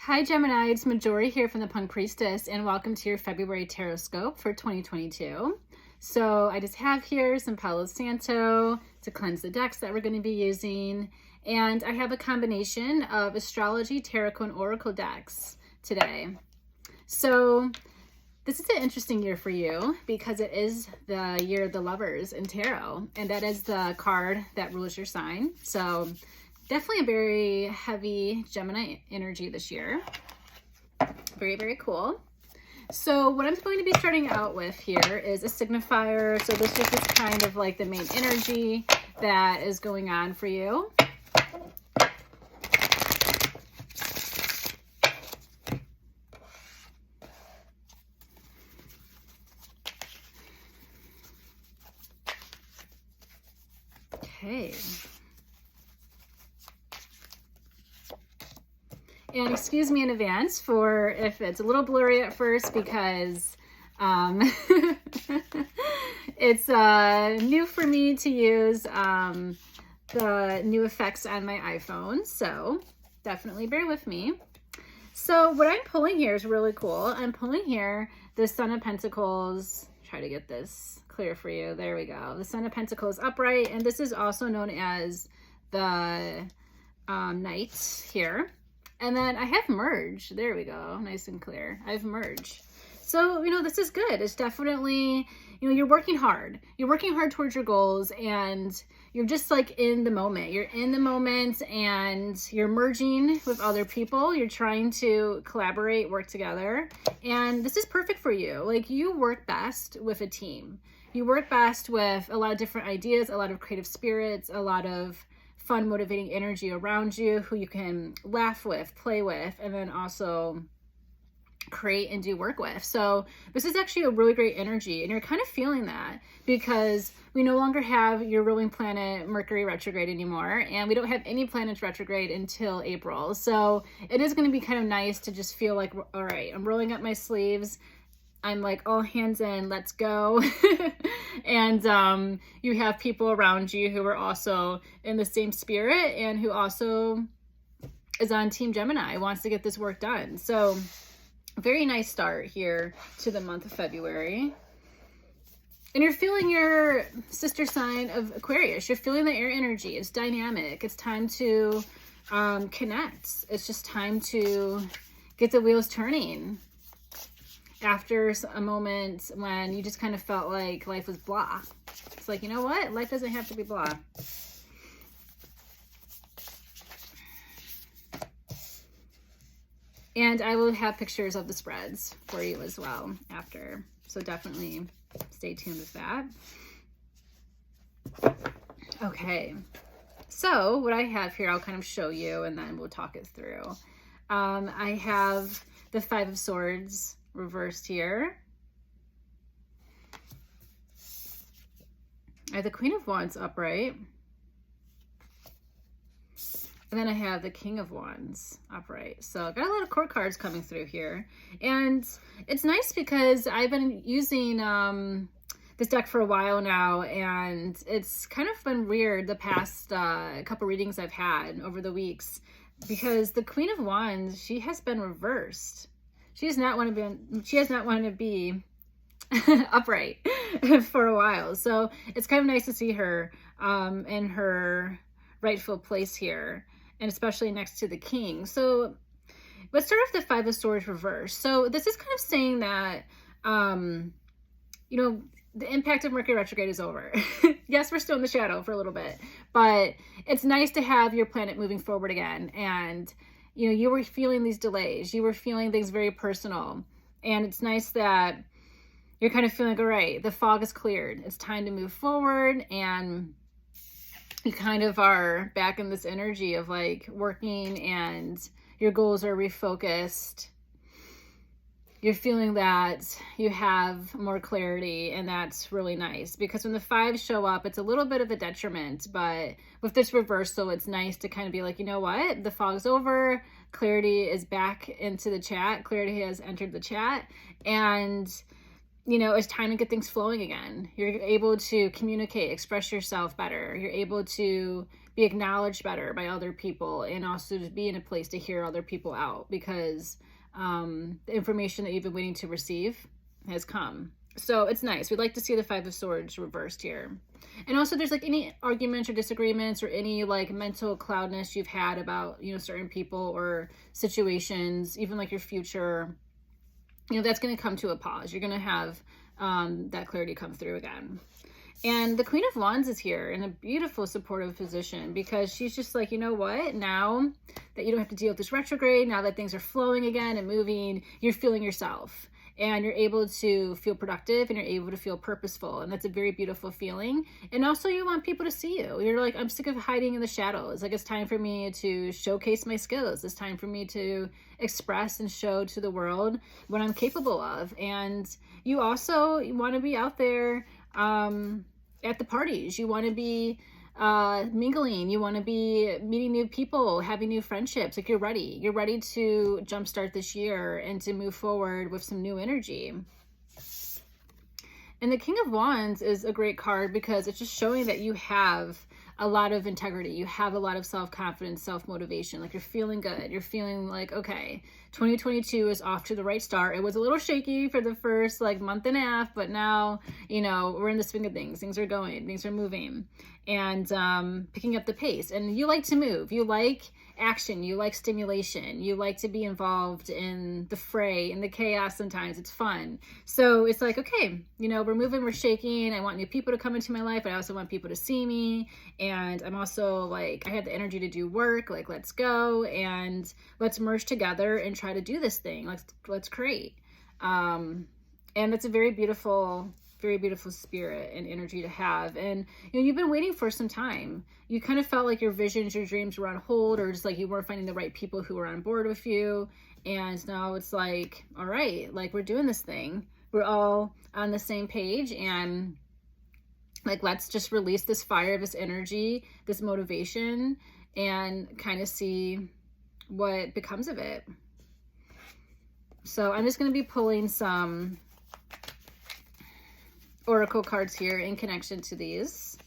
Hi Gemini, it's Majori here from the Priestess, and welcome to your February Tarotscope for 2022. So I just have here some Palo Santo to cleanse the decks that we're going to be using, and I have a combination of astrology, tarot, and oracle decks today. So this is an interesting year for you because it is the year of the lovers in tarot, and that is the card that rules your sign. So definitely a very heavy Gemini energy this year. Very, very cool. So what I'm going to be starting out with here is a signifier. So this is just kind of like the main energy that is going on for you. Okay. And excuse me in advance for if it's a little blurry at first because it's new for me to use the new effects on my iPhone. So definitely bear with me. So what I'm pulling here is really cool. I'm pulling here the Son of Pentacles. Try to get this clear for you. There we go. The Son of Pentacles upright. And this is also known as the Knight here. And then I have merge. There we go. Nice and clear. I have merge. So, this is good. It's definitely, you're working hard. You're working hard towards your goals and you're just like in the moment. You're in the moment and you're merging with other people. You're trying to collaborate, work together. And this is perfect for you. Like you work best with a team. You work best with a lot of different ideas, a lot of creative spirits, a lot of fun, motivating energy around you who you can laugh with, play with, and then also create and do work with. So this is actually a really great energy, and you're kind of feeling that because we no longer have your ruling planet Mercury retrograde anymore, and we don't have any planets retrograde until April. So it is going to be kind of nice to just feel like, all right, I'm rolling up my sleeves. I'm like all hands in, let's go. And you have people around you who are also in the same spirit and who also is on Team Gemini, wants to get this work done. So very nice start here to the month of February. And you're feeling your sister sign of Aquarius. You're feeling the air energy. It's dynamic. It's time to connect. It's just time to get the wheels turning. After a moment when you just kind of felt like life was blah. It's like, you know what? Life doesn't have to be blah. And I will have pictures of the spreads for you as well after. So definitely stay tuned with that. Okay. So what I have here, I'll kind of show you and then we'll talk it through. I have the Five of Swords reversed here. I have the Queen of Wands upright. And then I have the King of Wands upright. So I've got a lot of court cards coming through here. And it's nice because I've been using this deck for a while now, and it's kind of been weird the past couple readings I've had over the weeks because the Queen of Wands, she has been reversed. She has not wanted to be upright for a while. So it's kind of nice to see her in her rightful place here, and especially next to the King. So let's start off the Five of Swords reverse. So this is kind of saying that, the impact of Mercury retrograde is over. Yes, we're still in the shadow for a little bit, but it's nice to have your planet moving forward again. And you were feeling these delays. You were feeling things very personal. And it's nice that you're kind of feeling, all right, the fog is cleared. It's time to move forward. And you kind of are back in this energy of like working and your goals are refocused. You're feeling that you have more clarity, and that's really nice because when the fives show up, it's a little bit of a detriment, but with this reversal, it's nice to kind of be like, you know what, the fog's over, clarity is back into the chat, clarity has entered the chat, and you know, it's time to get things flowing again. You're able to communicate, express yourself better. You're able to be acknowledged better by other people, and also to be in a place to hear other people out, because the information that you've been waiting to receive has come. So it's nice. We'd like to see the Five of Swords reversed here. And also there's like any arguments or disagreements or any like mental cloudness you've had about, you know, certain people or situations, even like your future, you know, that's going to come to a pause. You're going to have that clarity come through again. And the Queen of Wands is here in a beautiful supportive position, because she's just like, you know what, now that you don't have to deal with this retrograde, now that things are flowing again and moving, you're feeling yourself. And you're able to feel productive, and you're able to feel purposeful. And that's a very beautiful feeling. And also you want people to see you. You're like, I'm sick of hiding in the shadows. Like, it's time for me to showcase my skills. It's time for me to express and show to the world what I'm capable of. And you also want to be out there at the parties. You want to be mingling. You want to be meeting new people, having new friendships. Like, you're ready to jumpstart this year and to move forward with some new energy. And the King of Wands is a great card, because it's just showing that you have a lot of integrity. You have a lot of self-confidence, self-motivation. Like, you're feeling good. You're feeling like, okay, 2022 is off to the right start. It was a little shaky for the first like month and a half, but now, you know, we're in the swing of things. Things are going, things are moving, and picking up the pace. And you like to move. You like action. You like stimulation. You like to be involved in the fray, in the chaos. Sometimes it's fun. So it's like, okay, you know, we're moving, we're shaking. I want new people to come into my life. I also want people to see me. And I'm also like, I have the energy to do work. Like, let's go and let's merge together and try to do this thing. Let's create. And that's a very beautiful spirit and energy to have. And, you know, you've been waiting for some time. You kind of felt like your visions, your dreams were on hold, or just like you weren't finding the right people who were on board with you. And now it's like, all right, like, we're doing this thing. We're all on the same page, and like, let's just release this fire, this energy, this motivation, and kind of see what becomes of it. So I'm just going to be pulling some oracle cards here in connection to these.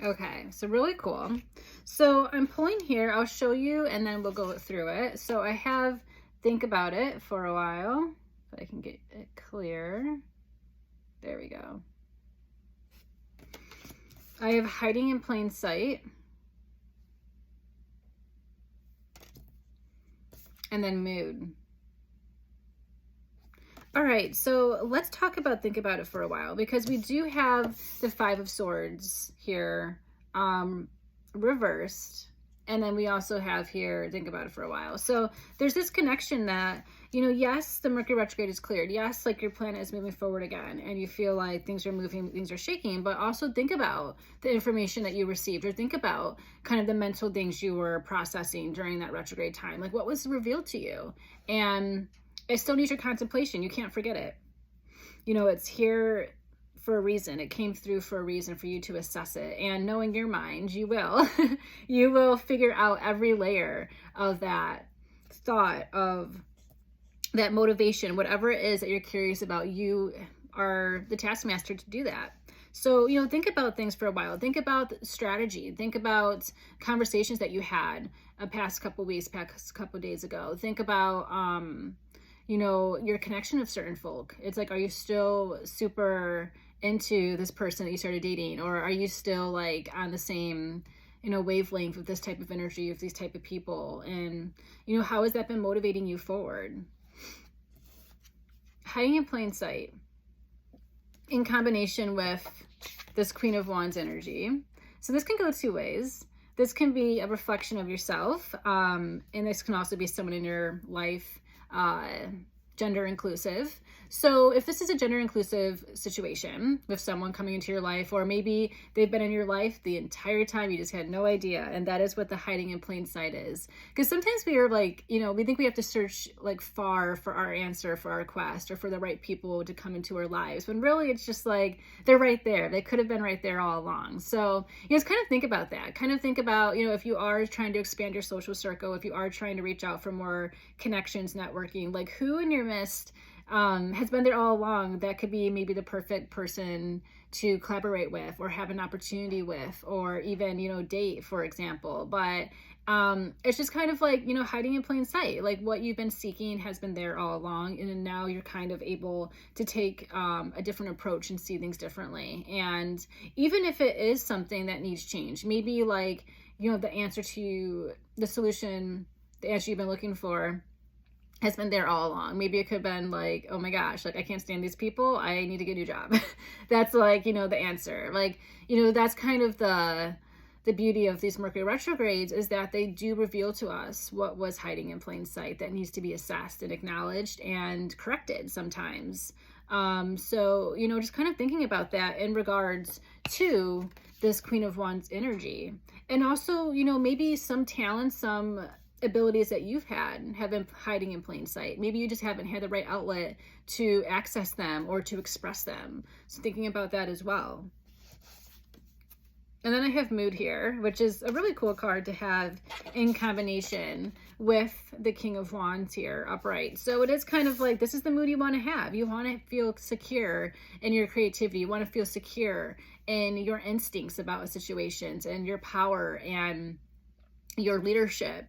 Okay, so really cool. So I'm pulling here. I'll show you, and then we'll go through it. So I have think about it for a while. If I can get it clear. There we go. I have hiding in plain sight. And then mood. All right, so let's talk about think about it for a while, because we do have the Five of Swords here reversed, and then we also have here think about it for a while. So there's this connection that, you know, yes, the Mercury retrograde is cleared. Yes, like, your planet is moving forward again, and you feel like things are moving, things are shaking, but also think about the information that you received, or think about kind of the mental things you were processing during that retrograde time. Like, what was revealed to you? And it still needs your contemplation. You can't forget it. You know, it's here for a reason. It came through for a reason, for you to assess it. And knowing your mind, you will. You will figure out every layer of that thought, of that motivation, whatever it is that you're curious about. You are the taskmaster to do that. So, you know, think about things for a while. Think about strategy. Think about conversations that you had a past couple weeks, past couple days ago. Think about, you know, your connection with certain folk. It's like, are you still super into this person that you started dating? Or are you still like on the same, you know, wavelength with this type of energy, with these type of people? And, you know, how has that been motivating you forward? Hiding in plain sight, in combination with this Queen of Wands energy. So this can go two ways. This can be a reflection of yourself, and this can also be someone in your life, gender inclusive. So if this is a gender inclusive situation with someone coming into your life, or maybe they've been in your life the entire time, you just had no idea, and that is what the hiding in plain sight is. Because sometimes we are like, we think we have to search like far for our answer, for our quest, or for the right people to come into our lives, when really it's just like they're right there. They could have been right there all along. So just kind of think about that. Kind of think about, if you are trying to expand your social circle, if you are trying to reach out for more connections, networking, like who in your midst has been there all along that could be maybe the perfect person to collaborate with, or have an opportunity with, or even, date, for example. But it's just kind of like, hiding in plain sight. Like what you've been seeking has been there all along, and now you're kind of able to take a different approach and see things differently. And even if it is something that needs change, maybe like, the answer to the solution, the answer you've been looking for has been there all along. Maybe it could have been like, oh my gosh, like I can't stand these people, I need to get a new job. That's like, the answer. Like, that's kind of the beauty of these Mercury retrogrades, is that they do reveal to us what was hiding in plain sight that needs to be assessed and acknowledged and corrected sometimes. So, just kind of thinking about that in regards to this Queen of Wands energy. And also, maybe some talents, some abilities that you've had have been hiding in plain sight. Maybe you just haven't had the right outlet to access them or to express them. So thinking about that as well. And then I have Mood here, which is a really cool card to have in combination with the King of Wands here upright. So it is kind of like, this is the mood you want to have. You want to feel secure in your creativity. You want to feel secure in your instincts about situations, and your power and your leadership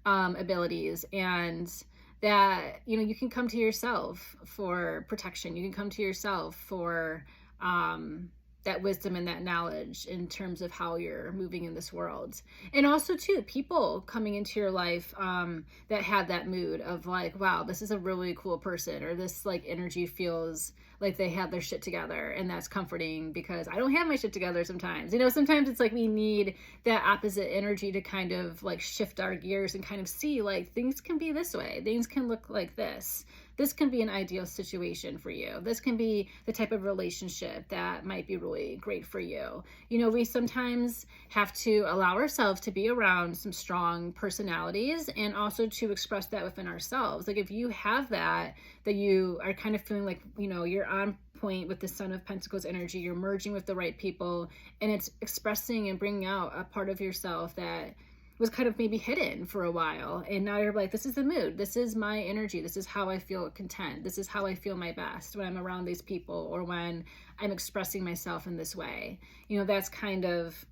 abilities, and that you can come to yourself for protection. You can come to yourself for that wisdom and that knowledge in terms of how you're moving in this world. And also too, people coming into your life that have that mood of like, wow, this is a really cool person, or this like energy feels like they have their shit together, and that's comforting, because I don't have my shit together sometimes. Sometimes it's like we need that opposite energy to kind of like shift our gears and kind of see like things can be this way, things can look like this. This can be an ideal situation for you. This can be the type of relationship that might be really great for you. We sometimes have to allow ourselves to be around some strong personalities, and also to express that within ourselves. Like if you have that you are kind of feeling like, you're on point with the Son of Pentacles energy, you're merging with the right people, and it's expressing and bringing out a part of yourself that was kind of maybe hidden for a while, and now you're like, this is the mood, this is my energy, this is how I feel content, this is how I feel my best when I'm around these people, or when I'm expressing myself in this way. That's kind of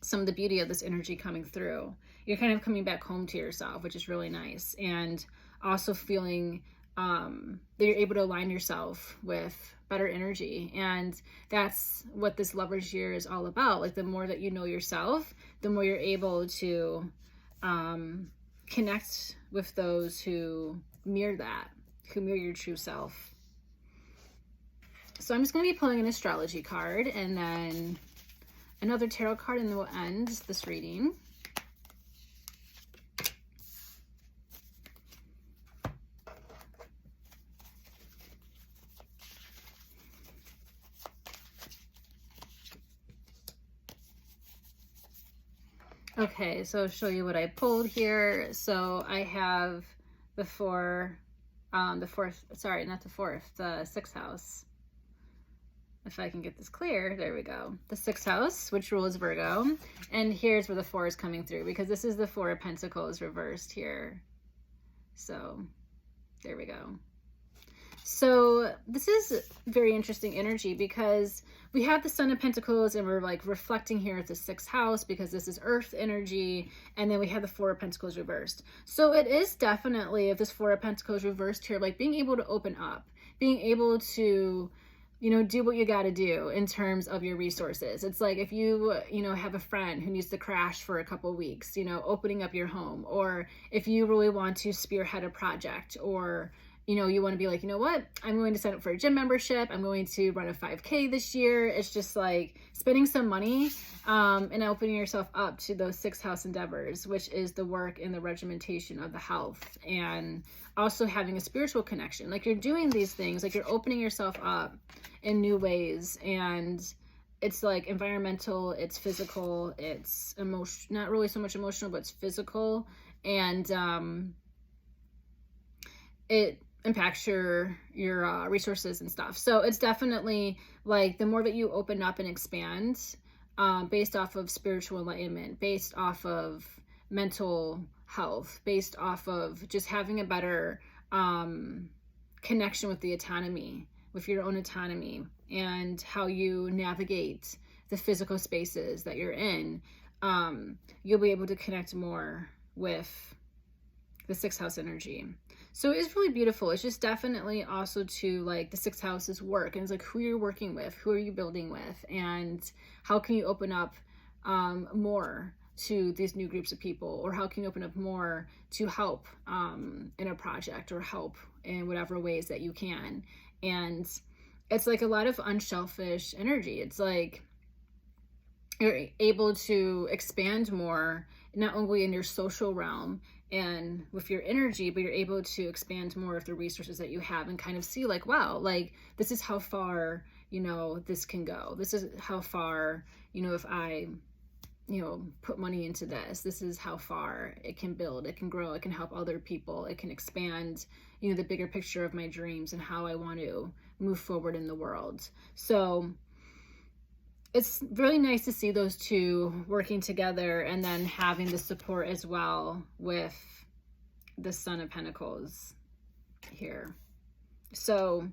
some of the beauty of this energy coming through. You're kind of coming back home to yourself, which is really nice, and also feeling that you're able to align yourself with better energy. And that's what this Lover's Year is all about. Like the more that you know yourself, the more you're able to connect with those who mirror that, who mirror your true self. So I'm just going to be pulling an astrology card, and then another tarot card, and then we'll end this reading. Okay, so I'll show you what I pulled here. So I have the sixth house. If I can get this clear, there we go. The sixth house, which rules Virgo. And here's where the 4 is coming through, because this is the 4 of Pentacles reversed here. So there we go. So this is very interesting energy, because we have the Son of Pentacles, and we're like reflecting here at the 6th house, because this is Earth energy, and then we have the 4 of Pentacles reversed. So it is definitely, if this 4 of Pentacles reversed here, like being able to open up, being able to, do what you got to do in terms of your resources. It's like if you, have a friend who needs to crash for a couple of weeks, opening up your home, or if you really want to spearhead a project, or you know, you want to be like, you know what, I'm going to sign up for a gym membership. I'm going to run a 5K this year. It's just like spending some money and opening yourself up to those 6th house endeavors, which is the work and the regimentation of the health, and also having a spiritual connection. Like, you're doing these things, like you're opening yourself up in new ways, and it's like environmental, it's physical, it's not really so much emotional, but it's physical, and it impacts your resources and stuff. So it's definitely like the more that you open up and expand, based off of spiritual enlightenment, based off of mental health, based off of just having a better connection with the autonomy, with your own autonomy, and how you navigate the physical spaces that you're in, you'll be able to connect more with the 6th house energy. So it's really beautiful. It's just definitely also to like the 6th house is work, and it's like who you're working with, who are you building with, and how can you open up more to these new groups of people, or how can you open up more to help in a project, or help in whatever ways that you can. And it's like a lot of unselfish energy. It's like you're able to expand more, not only in your social realm and with your energy, but you're able to expand more of the resources that you have, and kind of see like, wow, like this is how far, you know, this can go. This is how far, you know, if I, you know, put money into this, this is how far it can build, it can grow, it can help other people, it can expand, you know, the bigger picture of my dreams and how I want to move forward in the world. So it's really nice to see those two working together, and then having the support as well with the Son of Pentacles here. So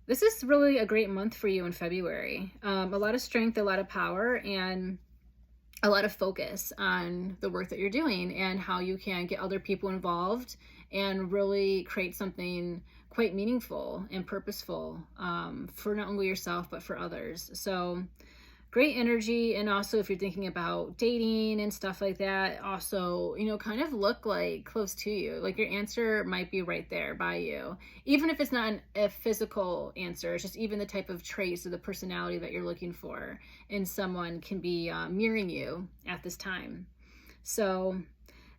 this is really a great month for you in February. A lot of strength, a lot of power, and a lot of focus on the work that you're doing, and how you can get other people involved and really create something quite meaningful and purposeful for not only yourself, but for others. So great energy. And also, if you're thinking about dating and stuff like that, also, you know, kind of look like close to you. Like your answer might be right there by you. Even if it's not a physical answer, it's just even the type of traits of the personality that you're looking for in someone can be mirroring you at this time. So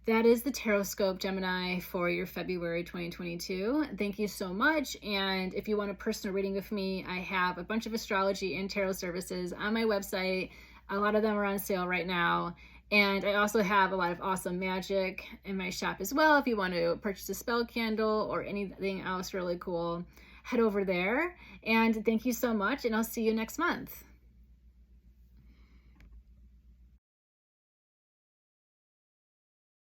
that is the Tarotscope, Gemini, for your February 2022. Thank you so much. And if you want a personal reading with me, I have a bunch of astrology and tarot services on my website. A lot of them are on sale right now. And I also have a lot of awesome magic in my shop as well. If you want to purchase a spell candle or anything else really cool, head over there. And thank you so much, and I'll see you next month.